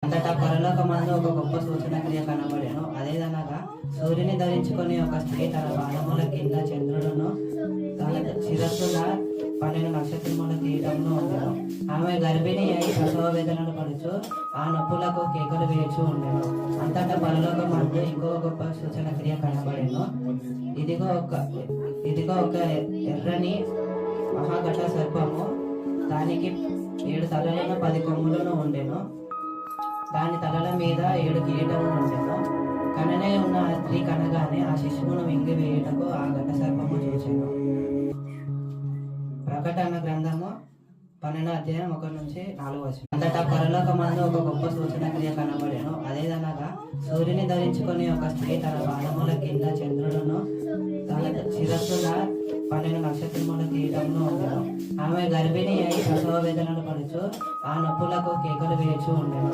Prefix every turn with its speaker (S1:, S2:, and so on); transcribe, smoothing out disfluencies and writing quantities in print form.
S1: అంతటా పరలోకమందు ఒక గొప్ప సూచన క్రియ కనబడెను. అదేదనగా సూర్యుని ధరించుకొని ఒక స్త్రీ తన పాదముల కింద చంద్రుడును తన శిరస్సున 12 నక్షత్రముల కిరీటమును ఉండెను. ఆమె గర్భిణి అయి ప్రసవ వేదనలు పడుచు ఆ నొప్పులకు కేకలు వేయచూ ఉండెను. అంతటా పరలోకమందు ఇంకో గొప్ప సూచన క్రియ కనబడెను. ఇదిగో ఒక ఎర్రని మహాఘట సర్పము, దానికి 7 తలలను 10 కొమ్ములను ఉండెను. దాని తలల మీద 7 కిరీటములు ఉండెను. కననే ఉన్న ఆ స్త్రీ కనగానే ఆ శిశువును మింగి వేయుటకు ఆ ఘట సర్పము చూచెను. ప్రకటన గ్రంథము 12వ అధ్యాయం 1-4. అంతటా పరలోకమందు ఒక గొప్ప సూచన క్రియ కనబడెను. అదేదనగా సూర్యుని ధరించుకొని ఒక స్త్రీ తన పాదముల కింద చంద్రుడును తన శిరస్సున 12 నక్షత్రముల కిరీటమును ఉండెను. ఆమె గర్భిణి అయి ప్రసవ వేదనలు పడుచు ఆ నొప్పులకు కేకలు వేయచూ ఉండెను.